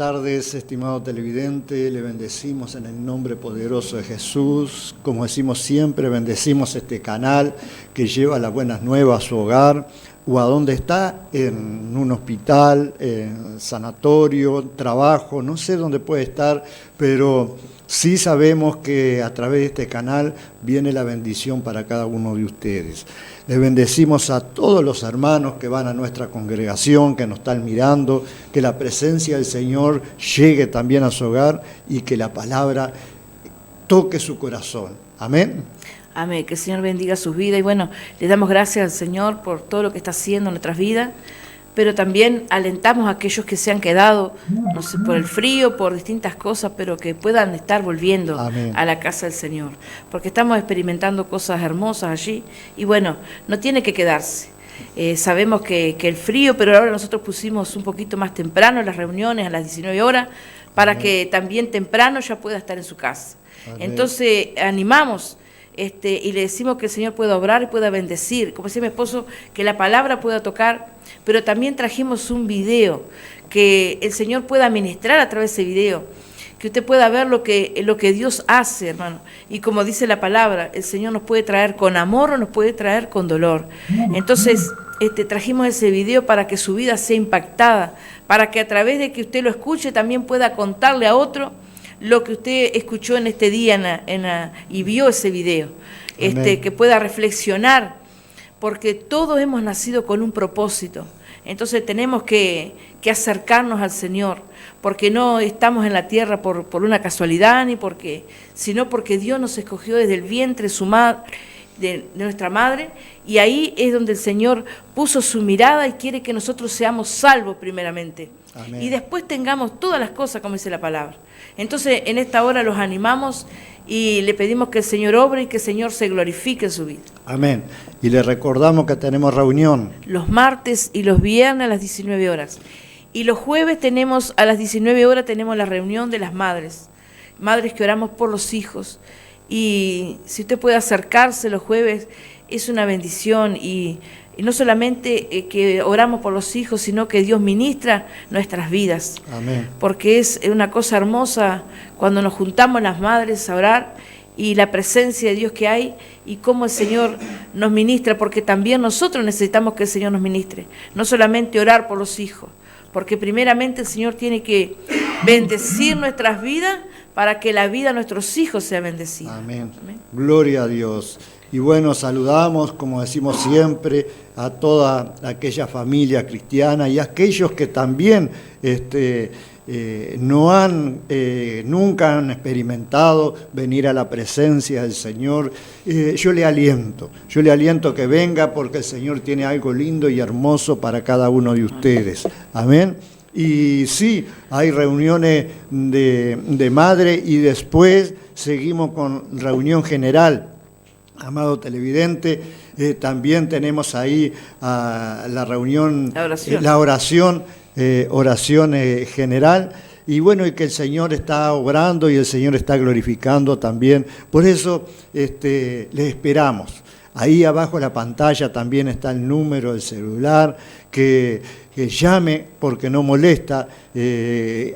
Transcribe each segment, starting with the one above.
tardes, estimado televidente. Le bendecimos en el nombre poderoso de Jesús. Como decimos siempre, bendecimos este canal que lleva las buenas nuevas a su hogar o a donde está, en un hospital, en sanatorio, trabajo, no sé dónde puede estar, pero sí sabemos que a través de este canal viene la bendición para cada uno de ustedes. Les bendecimos a todos los hermanos que van a nuestra congregación, que nos están mirando, que la presencia del Señor llegue también a su hogar y que la palabra toque su corazón. Amén. Amén, que el Señor bendiga sus vidas y bueno, le damos gracias al Señor por todo lo que está haciendo en nuestras vidas, pero también alentamos a aquellos que se han quedado, no sé, por el frío, por distintas cosas, pero que puedan estar volviendo Amén. A la casa del Señor, porque estamos experimentando cosas hermosas allí y bueno, no tiene que quedarse. Sabemos que el frío, pero ahora nosotros pusimos un poquito más temprano las reuniones a las 19 horas para Amén. Que también temprano ya pueda estar en su casa. Amén. Entonces animamos y le decimos que el Señor pueda obrar y pueda bendecir, como decía mi esposo, que la palabra pueda tocar, pero también trajimos un video, que el Señor pueda ministrar a través de ese video, que usted pueda ver lo que Dios hace, hermano, y como dice la palabra, el Señor nos puede traer con amor o nos puede traer con dolor. Entonces, trajimos ese video para que su vida sea impactada, para que a través de que usted lo escuche también pueda contarle a otro lo que usted escuchó en este día y vio ese video, que pueda reflexionar, porque todos hemos nacido con un propósito. Entonces tenemos que acercarnos al Señor, porque no estamos en la tierra por una casualidad, sino porque Dios nos escogió desde el vientre de nuestra madre, y ahí es donde el Señor puso su mirada y quiere que nosotros seamos salvos primeramente. Amén. Y después tengamos todas las cosas, como dice la palabra. Entonces, en esta hora los animamos y le pedimos que el Señor obre y que el Señor se glorifique en su vida. Amén. Y le recordamos que tenemos reunión los martes y los viernes a las 19 horas. Y los jueves a las 19 horas tenemos la reunión de las madres que oramos por los hijos. Y si usted puede acercarse los jueves, es una bendición y no solamente que oramos por los hijos, sino que Dios ministra nuestras vidas. Amén. Porque es una cosa hermosa cuando nos juntamos las madres a orar y la presencia de Dios que hay y cómo el Señor nos ministra, porque también nosotros necesitamos que el Señor nos ministre, no solamente orar por los hijos, porque primeramente el Señor tiene que bendecir nuestras vidas para que la vida de nuestros hijos sea bendecida. Amén. Amén. Gloria a Dios. Y bueno, saludamos, como decimos siempre, a toda aquella familia cristiana y a aquellos que también nunca han experimentado venir a la presencia del Señor. Yo le aliento que venga, porque el Señor tiene algo lindo y hermoso para cada uno de ustedes. Amén. Y sí, hay reuniones de madre y después seguimos con reunión general. Amado televidente, también tenemos ahí la reunión, la oración general, y bueno, y que el Señor está obrando y el Señor está glorificando también. Por eso les esperamos. Ahí abajo en la pantalla también está el número del celular, que llame porque no molesta.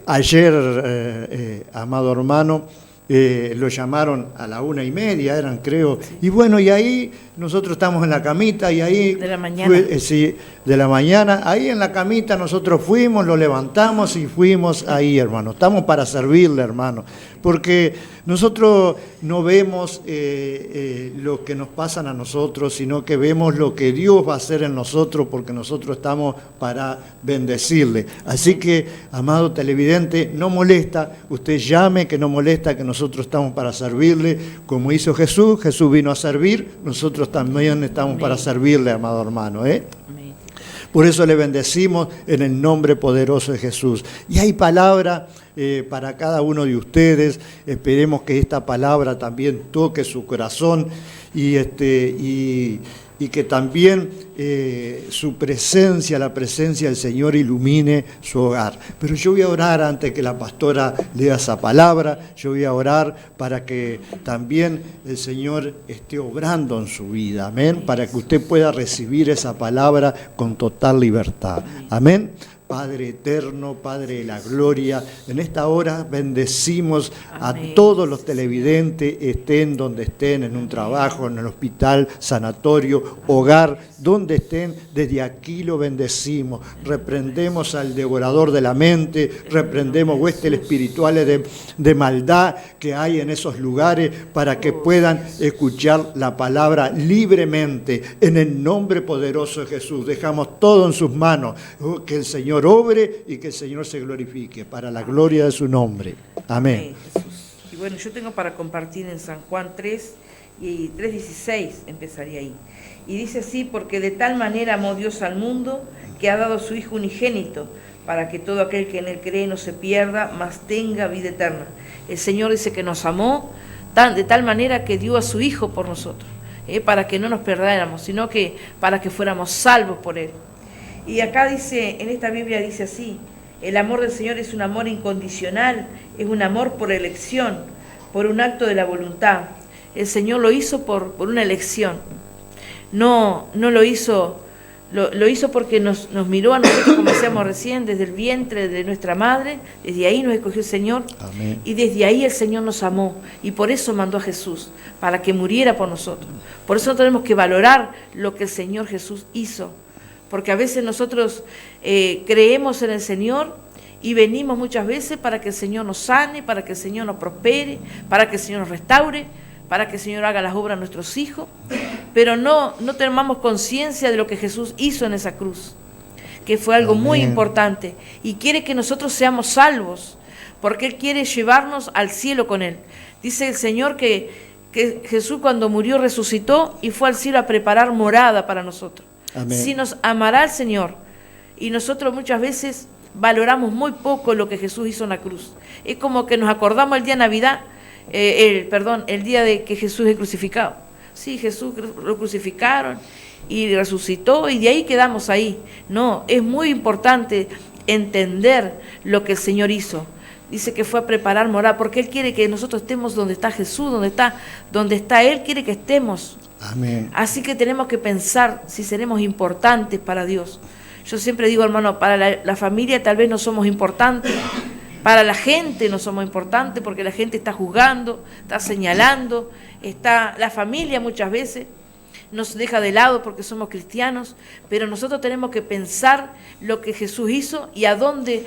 Ayer, amado hermano, lo llamaron a la 1:30, eran creo, sí. Y bueno, y ahí nosotros estamos en la camita y ahí... De la mañana. Sí, de la mañana, ahí en la camita nosotros fuimos, lo levantamos y fuimos ahí, hermano. Estamos para servirle, hermano, porque nosotros no vemos lo que nos pasan a nosotros, sino que vemos lo que Dios va a hacer en nosotros, porque nosotros estamos para bendecirle. Así que, amado televidente, no molesta, usted llame, que no molesta, que nosotros estamos para servirle, como hizo Jesús. Jesús vino a servir, nosotros también estamos Amén. Para servirle, amado hermano, Amén. Por eso le bendecimos en el nombre poderoso de Jesús. Y hay palabra para cada uno de ustedes. Esperemos que esta palabra también toque su corazón y que también su presencia, la presencia del Señor, ilumine su hogar. Pero yo voy a orar antes que la pastora lea esa palabra. Yo voy a orar para que también el Señor esté obrando en su vida. Amén. Para que usted pueda recibir esa palabra con total libertad. Amén. Padre eterno, Padre de la gloria, en esta hora bendecimos Amén. A todos los televidentes, estén donde estén, en un trabajo, en el hospital, sanatorio, hogar, donde estén, desde aquí lo bendecimos. Reprendemos al devorador de la mente, reprendemos huestes espirituales de maldad que hay en esos lugares para que puedan escuchar la palabra libremente. En el nombre poderoso de Jesús, dejamos todo en sus manos, que el Señor obre y que el Señor se glorifique para la gloria de su nombre. Amén. Jesús. Y bueno, yo tengo para compartir en San Juan 3 y 3:16, empezaría ahí. Y dice así: porque de tal manera amó Dios al mundo, que ha dado a su Hijo unigénito, para que todo aquel que en él cree no se pierda, mas tenga vida eterna. El Señor dice que nos amó de tal manera que dio a su Hijo por nosotros, para que no nos perdáramos, sino que para que fuéramos salvos por Él. Y acá dice, en esta Biblia dice así: el amor del Señor es un amor incondicional, es un amor por elección, por un acto de la voluntad. El Señor lo hizo por una elección. No lo hizo, lo hizo porque nos miró a nosotros, como decíamos recién, desde el vientre de nuestra madre. Desde ahí nos escogió el Señor. Amén. Y desde ahí el Señor nos amó, y por eso mandó a Jesús, para que muriera por nosotros. Por eso tenemos que valorar lo que el Señor Jesús hizo, porque a veces nosotros creemos en el Señor y venimos muchas veces para que el Señor nos sane, para que el Señor nos prospere, para que el Señor nos restaure, para que el Señor haga las obras a nuestros hijos, pero no tomamos conciencia de lo que Jesús hizo en esa cruz, que fue algo Amén. Muy importante, y quiere que nosotros seamos salvos, porque Él quiere llevarnos al cielo con Él. Dice el Señor que Jesús, cuando murió, resucitó y fue al cielo a preparar morada para nosotros. Amén. Si nos amará el Señor, y nosotros muchas veces valoramos muy poco lo que Jesús hizo en la cruz. Es como que nos acordamos el día de Navidad, el día de que Jesús es crucificado. Sí, Jesús lo crucificaron y resucitó, y de ahí quedamos ahí. No, es muy importante entender lo que el Señor hizo. Dice que fue a preparar morada, porque Él quiere que nosotros estemos donde está Jesús, donde está Él, quiere que estemos. Amén. Así que tenemos que pensar si seremos importantes para Dios. Yo siempre digo, hermano, para la familia tal vez no somos importantes, para la gente no somos importantes, porque la gente está juzgando, está señalando, la familia muchas veces nos deja de lado porque somos cristianos, pero nosotros tenemos que pensar lo que Jesús hizo y a dónde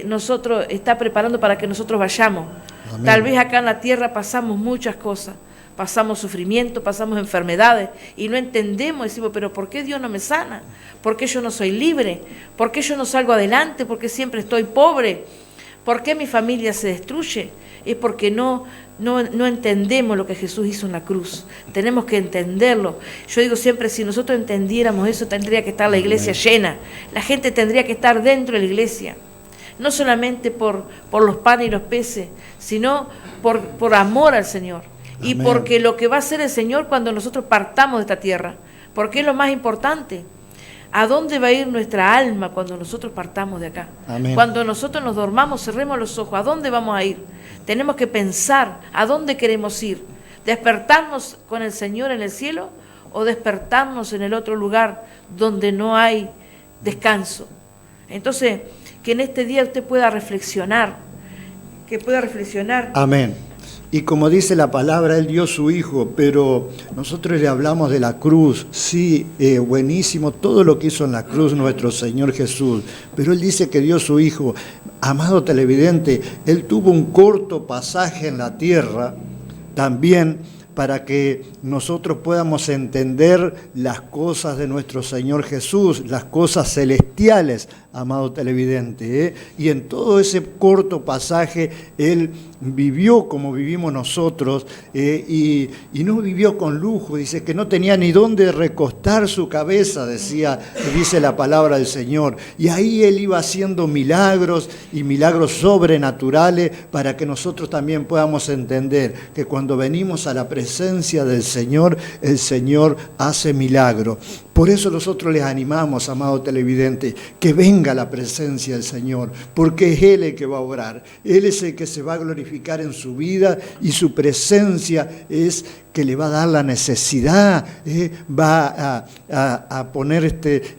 nosotros está preparando para que nosotros vayamos. Amén. Tal vez acá en la tierra pasamos muchas cosas, pasamos sufrimiento, pasamos enfermedades y no entendemos, decimos, pero ¿por qué Dios no me sana? ¿Por qué yo no soy libre? ¿Por qué yo no salgo adelante? ¿Por qué siempre estoy pobre? ¿Por qué mi familia se destruye? Es porque no entendemos lo que Jesús hizo en la cruz. Tenemos que entenderlo. Yo digo siempre, si nosotros entendiéramos eso, tendría que estar la iglesia llena. La gente tendría que estar dentro de la iglesia. No solamente por los panes y los peces, sino por amor al Señor. Y Amén. Porque lo que va a hacer el Señor cuando nosotros partamos de esta tierra, porque es lo más importante. ¿A dónde va a ir nuestra alma cuando nosotros partamos de acá? Amén. Cuando nosotros nos dormamos, cerremos los ojos, ¿a dónde vamos a ir? Tenemos que pensar a dónde queremos ir. ¿Despertarnos con el Señor en el cielo o despertarnos en el otro lugar donde no hay descanso? Entonces, que en este día usted pueda reflexionar, Amén. Y como dice la palabra, Él dio su Hijo, pero nosotros le hablamos de la cruz. Sí, buenísimo todo lo que hizo en la cruz nuestro Señor Jesús, pero Él dice que dio su Hijo. Amado televidente, Él tuvo un corto pasaje en la tierra también para que nosotros podamos entender las cosas de nuestro Señor Jesús, las cosas celestiales, amado televidente. Y en todo ese corto pasaje, Él vivió como vivimos nosotros, y no vivió con lujo. Dice que no tenía ni dónde recostar su cabeza, dice la palabra del Señor. Y ahí Él iba haciendo milagros y milagros sobrenaturales para que nosotros también podamos entender que cuando venimos a la presencia presencia del Señor, el Señor hace milagro. Por eso nosotros les animamos, amado televidente, que venga la presencia del Señor, porque es Él el que va a obrar. Él es el que se va a glorificar en su vida y su presencia es que le va a dar la necesidad, va a poner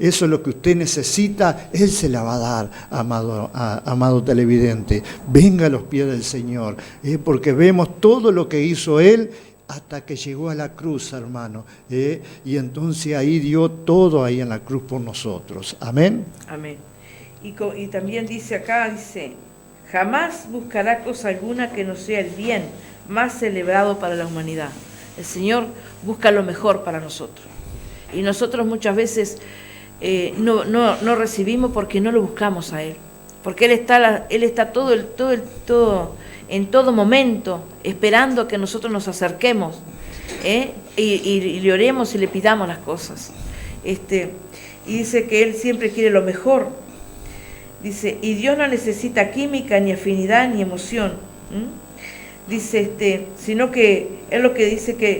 eso es lo que usted necesita, Él se la va a dar, amado televidente. Venga a los pies del Señor, porque vemos todo lo que hizo Él hasta que llegó a la cruz, hermano, y entonces ahí dio todo ahí en la cruz por nosotros. Amén. Amén. Y también dice acá, jamás buscará cosa alguna que no sea el bien más celebrado para la humanidad. El Señor busca lo mejor para nosotros. Y nosotros muchas veces no recibimos porque no lo buscamos a Él. Porque Él está en todo momento esperando que nosotros nos acerquemos y le oremos y le pidamos las cosas. Y dice que Él siempre quiere lo mejor. Dice, y Dios no necesita química, ni afinidad, ni emoción. Dice, sino que es lo que dice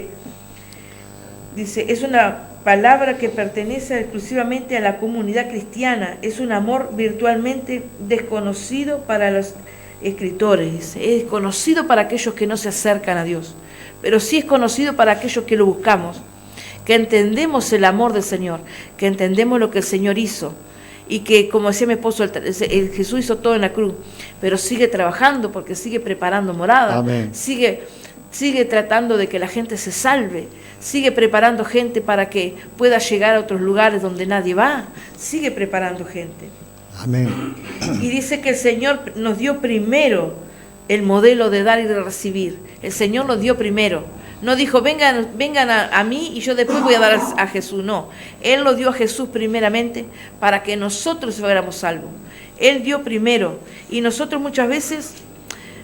es una palabra que pertenece exclusivamente a la comunidad cristiana. Es un amor virtualmente desconocido para los escritores, dice, es conocido para aquellos que no se acercan a Dios, pero sí es conocido para aquellos que lo buscamos, que entendemos el amor del Señor, que entendemos lo que el Señor hizo, y que, como decía mi esposo, el Jesús hizo todo en la cruz, pero sigue trabajando porque sigue preparando morada, sigue tratando de que la gente se salve, sigue preparando gente para que pueda llegar a otros lugares donde nadie va, sigue preparando gente. Amén. Y dice que el Señor nos dio primero el modelo de dar y de recibir. El Señor nos dio primero. No dijo, vengan a mí y yo después voy a dar a Jesús. No, Él lo dio a Jesús primeramente para que nosotros fuéramos salvos. Él dio primero. Y nosotros muchas veces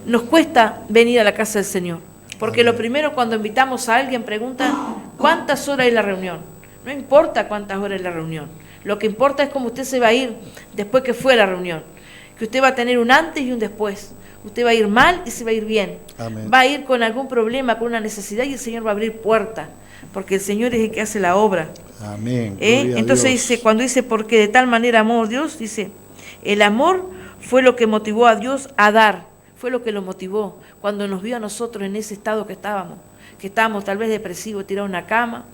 nos cuesta venir a la casa del Señor. Porque lo primero cuando invitamos a alguien preguntan, ¿cuántas horas es la reunión? No importa cuántas horas es la reunión. Lo que importa es cómo usted se va a ir después que fue a la reunión. Que usted va a tener un antes y un después. Usted va a ir mal y se va a ir bien. Amén. Va a ir con algún problema, con una necesidad y el Señor va a abrir puertas. Porque el Señor es el que hace la obra. Amén. Entonces dice, cuando dice, porque de tal manera amó Dios, dice, el amor fue lo que motivó a Dios a dar. Fue lo que lo motivó cuando nos vio a nosotros en ese estado que estábamos tal vez depresivos, tirados en una cama,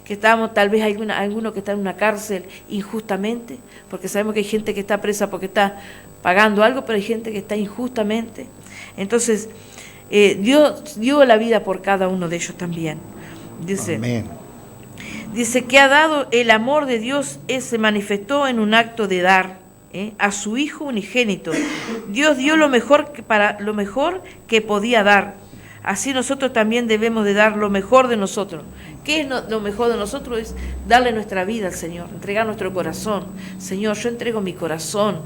que estábamos tal vez alguno que está en una cárcel injustamente, porque sabemos que hay gente que está presa porque está pagando algo, pero hay gente que está injustamente. Entonces, Dios dio la vida por cada uno de ellos también. Dice, amén. Dice que ha dado el amor de Dios, se manifestó en un acto de dar. A su Hijo unigénito. Dios dio lo mejor que podía dar. Así nosotros también debemos de dar lo mejor de nosotros. ¿Qué es lo mejor de nosotros? Es darle nuestra vida al Señor, entregar nuestro corazón. Señor, yo entrego mi corazón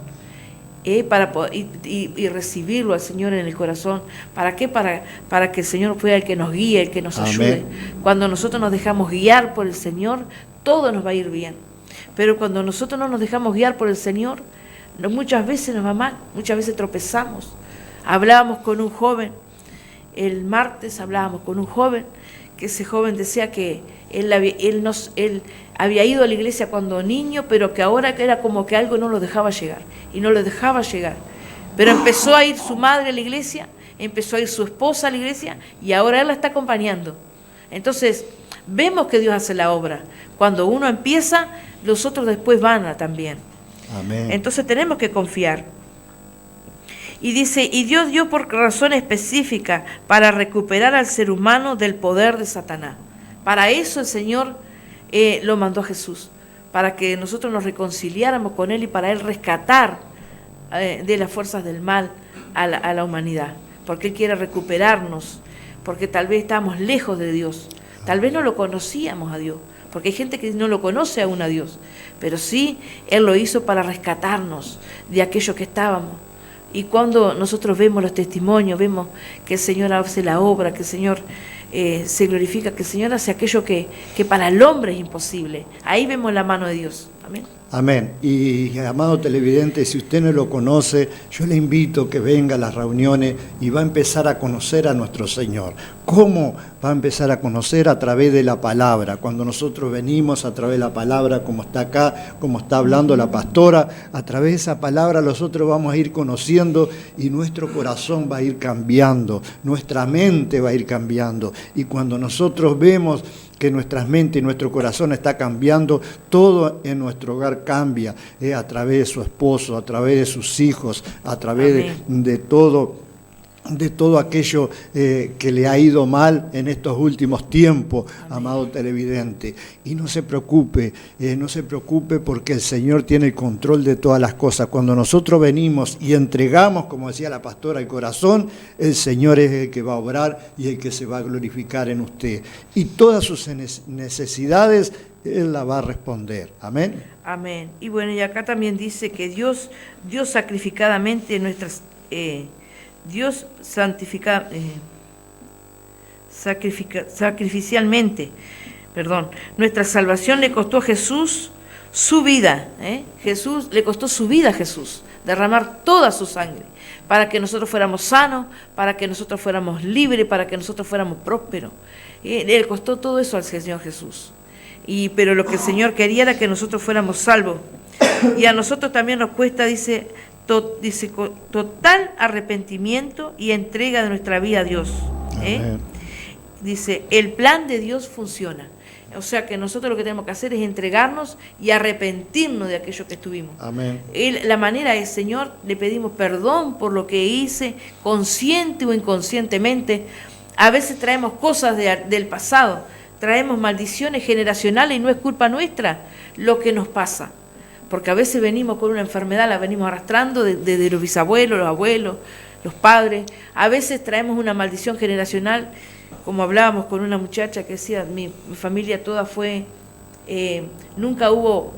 para poder, y recibirlo al Señor en el corazón. ¿Para qué? Para que el Señor sea el que nos guíe, el que nos ayude. Cuando nosotros nos dejamos guiar por el Señor, todo nos va a ir bien. Pero cuando nosotros no nos dejamos guiar por el Señor, muchas veces nos va mal, muchas veces tropezamos. Hablábamos con un joven, el martes hablábamos con un joven, que ese joven decía que él había ido a la iglesia cuando niño, pero que ahora era como que algo no lo dejaba llegar, y no lo dejaba llegar. Pero empezó a ir su madre a la iglesia, empezó a ir su esposa a la iglesia, y ahora él la está acompañando. Entonces, vemos que Dios hace la obra. Cuando uno empieza, los otros después van también. Amén. Entonces tenemos que confiar. Y dice, y Dios dio por razón específica para recuperar al ser humano del poder de Satanás. Para eso el Señor lo mandó a Jesús, para que nosotros nos reconciliáramos con Él y para Él rescatar de las fuerzas del mal a la humanidad. Porque Él quiere recuperarnos, porque tal vez estamos lejos de Dios, tal vez no lo conocíamos a Dios. Porque hay gente que no lo conoce aún a Dios, pero sí, Él lo hizo para rescatarnos de aquello que estábamos. Y cuando nosotros vemos los testimonios, vemos que el Señor hace la obra, que el Señor se glorifica, que el Señor hace aquello que para el hombre es imposible. Ahí vemos la mano de Dios. Amén. Amén. Y amado televidente, si usted no lo conoce, yo le invito a que venga a las reuniones y va a empezar a conocer a nuestro Señor. ¿Cómo va a empezar a conocer? A través de la palabra. Cuando nosotros venimos a través de la palabra, como está acá, como está hablando la pastora, a través de esa palabra nosotros vamos a ir conociendo y nuestro corazón va a ir cambiando, nuestra mente va a ir cambiando. Y cuando nosotros vemos que nuestra mente y nuestro corazón está cambiando, todo en nuestro hogar cambia, a través de su esposo, a través de sus hijos, a través de todo aquello que le ha ido mal en estos últimos tiempos, amado televidente. Y no se preocupe porque el Señor tiene el control de todas las cosas. Cuando nosotros venimos y entregamos, como decía la pastora, el corazón, el Señor es el que va a obrar y el que se va a glorificar en usted. Y todas sus necesidades Él la va a responder. Amén. Amén. Y bueno, y acá también dice que Dios sacrificadamente nuestras... Dios sacrificialmente, nuestra salvación le costó a Jesús su vida, Jesús le costó su vida a Jesús, derramar toda su sangre, para que nosotros fuéramos sanos, para que nosotros fuéramos libres, para que nosotros fuéramos prósperos. Le costó todo eso al Señor Jesús. Pero lo que el Señor quería era que nosotros fuéramos salvos. Y a nosotros también nos cuesta, dice total arrepentimiento y entrega de nuestra vida a Dios. Dice, el plan de Dios funciona. O sea que nosotros lo que tenemos que hacer es entregarnos y arrepentirnos de aquello que estuvimos. Amén. La manera es, Señor, le pedimos perdón por lo que hice, consciente o inconscientemente. A veces traemos cosas del pasado, traemos maldiciones generacionales y no es culpa nuestra lo que nos pasa. Porque a veces venimos con una enfermedad, la venimos arrastrando desde los bisabuelos, los abuelos, los padres. A veces traemos una maldición generacional, como hablábamos con una muchacha que decía, mi familia toda fue, nunca hubo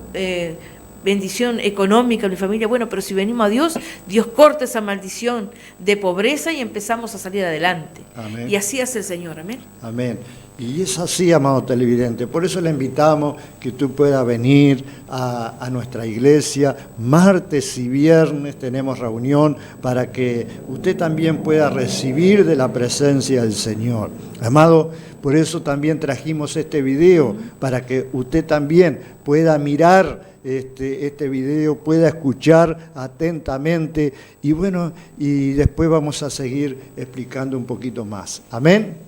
bendición económica en mi familia. Bueno, pero si venimos a Dios, Dios corta esa maldición de pobreza y empezamos a salir adelante. Amén. Y así hace el Señor. Amén. Amén. Y es así, amado televidente. Por eso le invitamos que tú puedas venir a nuestra iglesia. Martes y viernes tenemos reunión para que usted también pueda recibir de la presencia del Señor. Amado, por eso también trajimos este video, para que usted también pueda mirar este video, pueda escuchar atentamente. Y bueno, y después vamos a seguir explicando un poquito más. Amén.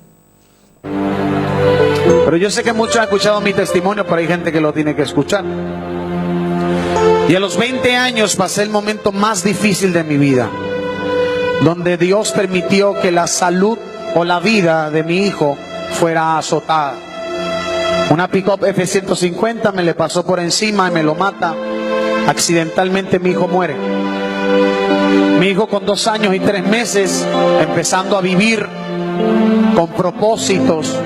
Pero yo sé que muchos han escuchado mi testimonio, pero hay gente que lo tiene que escuchar. Y a los 20 años pasé el momento más difícil de mi vida, donde Dios permitió que la salud o la vida de mi hijo fuera azotada. Una pick-up F-150 me le pasó por encima y me lo mata. Accidentalmente mi hijo muere. Mi hijo con 2 años y 3 meses, empezando a vivir con propósitos.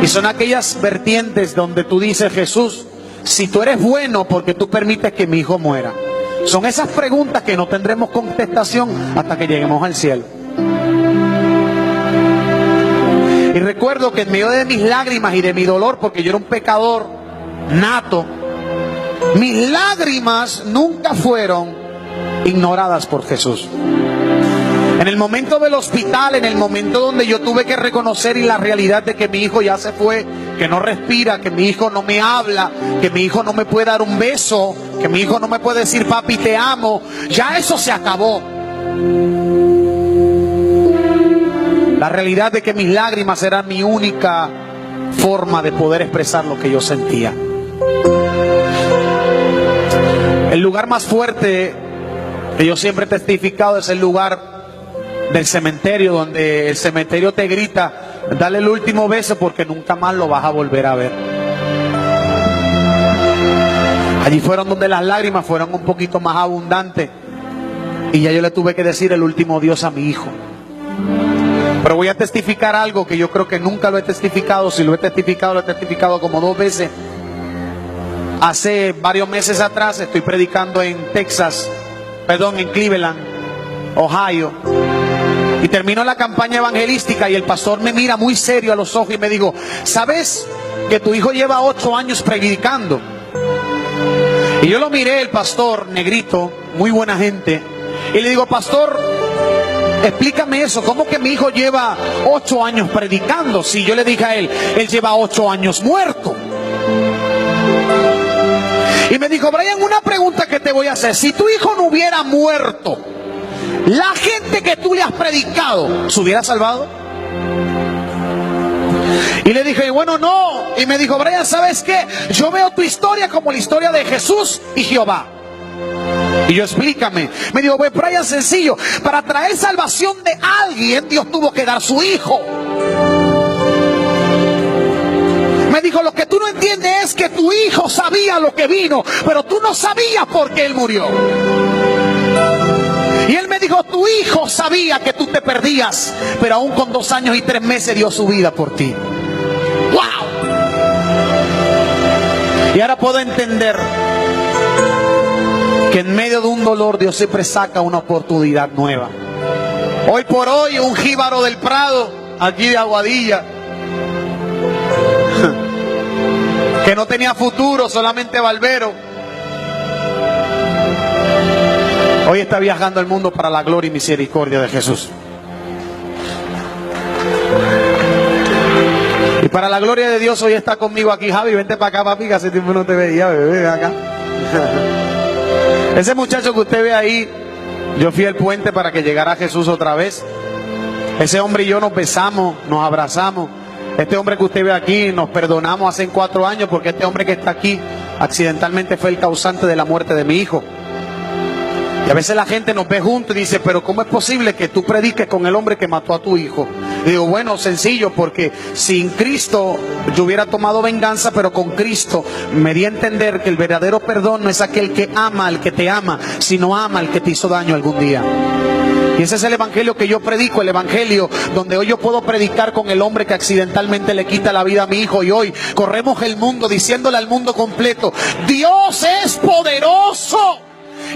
Y son aquellas vertientes donde tú dices, Jesús, si tú eres bueno, ¿por qué tú permites que mi hijo muera? Son esas preguntas que no tendremos contestación hasta que lleguemos al cielo. Y recuerdo que en medio de mis lágrimas y de mi dolor, porque yo era un pecador nato, mis lágrimas nunca fueron ignoradas por Jesús. En el momento del hospital, en el momento donde yo tuve que reconocer y la realidad de que mi hijo ya se fue, que no respira, que mi hijo no me habla, que mi hijo no me puede dar un beso, que mi hijo no me puede decir papi te amo, ya eso se acabó. La realidad de que mis lágrimas eran mi única forma de poder expresar lo que yo sentía. El lugar más fuerte que yo siempre he testificado es el lugar del cementerio, donde el cementerio te grita, dale el último beso porque nunca más lo vas a volver a ver. Allí fueron donde las lágrimas fueron un poquito más abundantes y ya yo le tuve que decir el último adiós a mi hijo. Pero voy a testificar algo que yo creo que nunca lo he testificado. Si lo he testificado como 2 veces. Hace varios meses atrás estoy predicando en Cleveland, Ohio. Y terminó la campaña evangelística y el pastor me mira muy serio a los ojos y me dijo, ¿sabes que tu hijo lleva 8 años predicando? Y yo lo miré, el pastor, negrito, muy buena gente, y le digo, pastor, explícame eso, ¿cómo que mi hijo lleva 8 años predicando? Si yo le dije a él lleva 8 años muerto. Y me dijo, Brian, una pregunta que te voy a hacer. Si tu hijo no hubiera muerto, ¿la gente que tú le has predicado se hubiera salvado? Y le dije, bueno, no. Y me dijo, Brian, ¿sabes qué? Yo veo tu historia como la historia de Jesús y Jehová. Y yo, explícame. Me dijo, pues Brian, sencillo. Para traer salvación de alguien, Dios tuvo que dar su hijo. Me dijo, lo que tú no entiendes es que tu hijo sabía lo que vino, pero tú no sabías por qué él murió. Y él me dijo, tu hijo sabía que tú te perdías, pero aún con 2 años y 3 meses dio su vida por ti. ¡Wow! Y ahora puedo entender que en medio de un dolor Dios siempre saca una oportunidad nueva. Hoy por hoy, un jíbaro del Prado, aquí de Aguadilla, que no tenía futuro, solamente barbero, hoy está viajando el mundo para la gloria y misericordia de Jesús. Y para la gloria de Dios hoy está conmigo aquí Javi. Vente para acá, papi, que hace tiempo no te veía, bebé, ven acá. Ese muchacho que usted ve ahí, yo fui el puente para que llegara Jesús otra vez. Ese hombre y yo nos besamos, nos abrazamos. Este hombre que usted ve aquí, nos perdonamos hace 4 años porque este hombre que está aquí accidentalmente fue el causante de la muerte de mi hijo. Y a veces la gente nos ve juntos y dice, pero ¿cómo es posible que tú prediques con el hombre que mató a tu hijo? Y digo, bueno, sencillo, porque sin Cristo yo hubiera tomado venganza, pero con Cristo me di a entender que el verdadero perdón no es aquel que ama al que te ama, sino ama al que te hizo daño algún día. Y ese es el evangelio que yo predico, el evangelio donde hoy yo puedo predicar con el hombre que accidentalmente le quita la vida a mi hijo. Y hoy corremos el mundo diciéndole al mundo completo, Dios es poderoso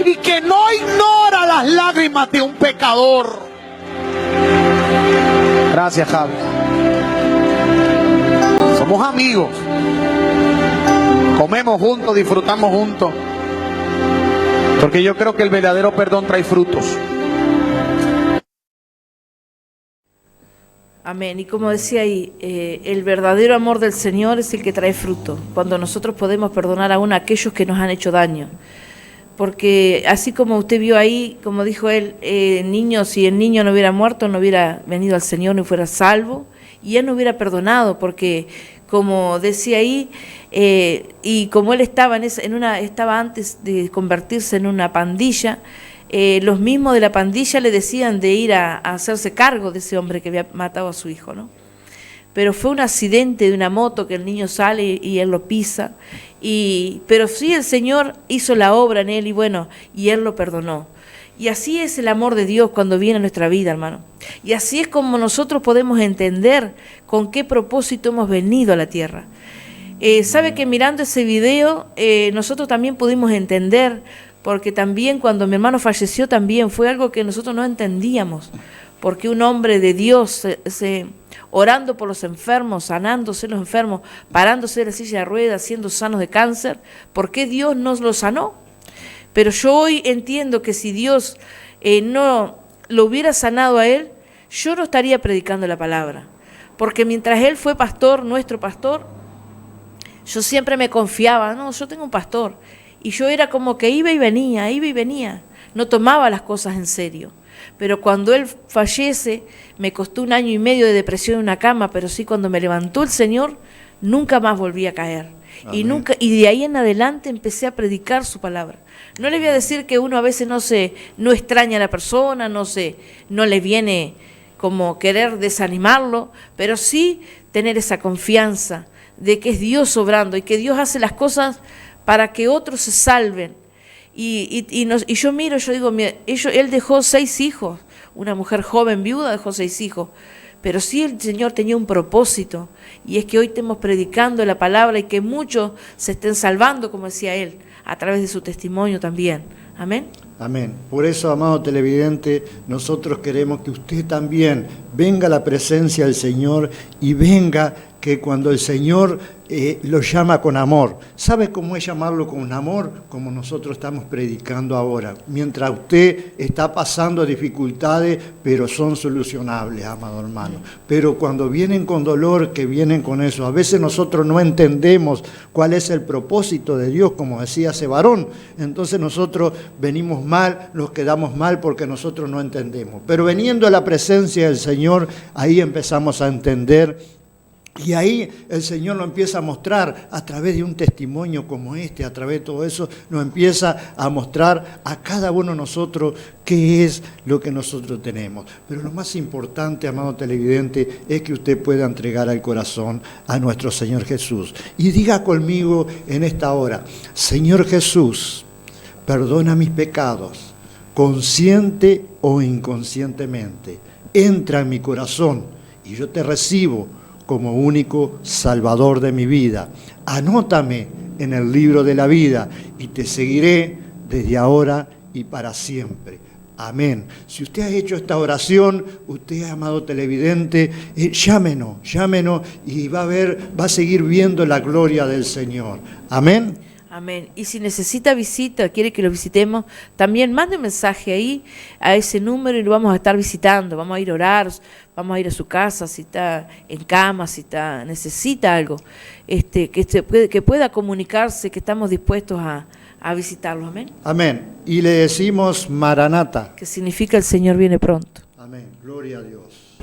y que no ignora las lágrimas de un pecador. Gracias, Javi. Somos amigos, comemos juntos, disfrutamos juntos, porque yo creo que el verdadero perdón trae frutos. Amén. Y como decía ahí, el verdadero amor del Señor es el que trae fruto, cuando nosotros podemos perdonar aún a aquellos que nos han hecho daño. Porque así como usted vio ahí, como dijo él, niño, si el niño no hubiera muerto, no hubiera venido al Señor, no fuera salvo, y él no hubiera perdonado, porque como decía ahí, y como él estaba estaba antes de convertirse en una pandilla, los mismos de la pandilla le decían de ir a hacerse cargo de ese hombre que había matado a su hijo, ¿no? Pero fue un accidente de una moto que el niño sale y él lo pisa, pero sí el Señor hizo la obra en él y él lo perdonó. Y así es el amor de Dios cuando viene a nuestra vida, hermano. Y así es como nosotros podemos entender con qué propósito hemos venido a la tierra. Sabe que mirando ese video nosotros también pudimos entender, porque también cuando mi hermano falleció también fue algo que nosotros no entendíamos, porque un hombre de Dios orando por los enfermos, sanándose los enfermos, parándose de la silla de ruedas, siendo sanos de cáncer, ¿por qué Dios nos lo sanó? Pero yo hoy entiendo que si Dios no lo hubiera sanado a él, yo no estaría predicando la palabra, porque mientras él fue pastor, nuestro pastor, yo siempre me confiaba, no, yo tengo un pastor, y yo era como que iba y venía, no tomaba las cosas en serio. Pero cuando él fallece, me costó 1 año y medio de depresión en una cama, pero sí cuando me levantó el Señor, nunca más volví a caer. Y de ahí en adelante empecé a predicar su palabra. No le voy a decir que uno a veces no extraña a la persona, no le viene como querer desanimarlo, pero sí tener esa confianza de que es Dios obrando y que Dios hace las cosas para que otros se salven. Y yo miro, yo digo, él dejó 6 hijos, una mujer joven viuda dejó 6 hijos, pero sí el Señor tenía un propósito, y es que hoy estemos predicando la palabra y que muchos se estén salvando, como decía él, a través de su testimonio también. Amén. Amén. Por eso, amado televidente, nosotros queremos que usted también venga a la presencia del Señor y venga que cuando el Señor lo llama con amor. ¿Sabe cómo es llamarlo con amor? Como nosotros estamos predicando ahora. Mientras usted está pasando dificultades, pero son solucionables, amado hermano. Pero cuando vienen con dolor, que vienen con eso, a veces nosotros no entendemos cuál es el propósito de Dios, como decía ese varón. Entonces nosotros venimos mal, nos quedamos mal porque nosotros no entendemos. Pero veniendo a la presencia del Señor, ahí empezamos a entender. Y ahí el Señor nos empieza a mostrar a través de un testimonio como este, a través de todo eso, nos empieza a mostrar a cada uno de nosotros qué es lo que nosotros tenemos. Pero lo más importante, amado televidente, es que usted pueda entregar al corazón a nuestro Señor Jesús. Y diga conmigo en esta hora: Señor Jesús, perdona mis pecados, consciente o inconscientemente. Entra en mi corazón y yo te recibo como único Salvador de mi vida. Anótame en el libro de la vida y te seguiré desde ahora y para siempre. Amén. Si usted ha hecho esta oración, usted, amado televidente, llámenos y va a seguir viendo la gloria del Señor. Amén. Amén. Y si necesita visita, quiere que lo visitemos, también mande un mensaje ahí a ese número y lo vamos a estar visitando. Vamos a ir a orar, vamos a ir a su casa, si está en cama, si necesita algo, que pueda comunicarse, que estamos dispuestos a visitarlo. Amén. Amén. Y le decimos Maranata, que significa el Señor viene pronto. Amén. Gloria a Dios.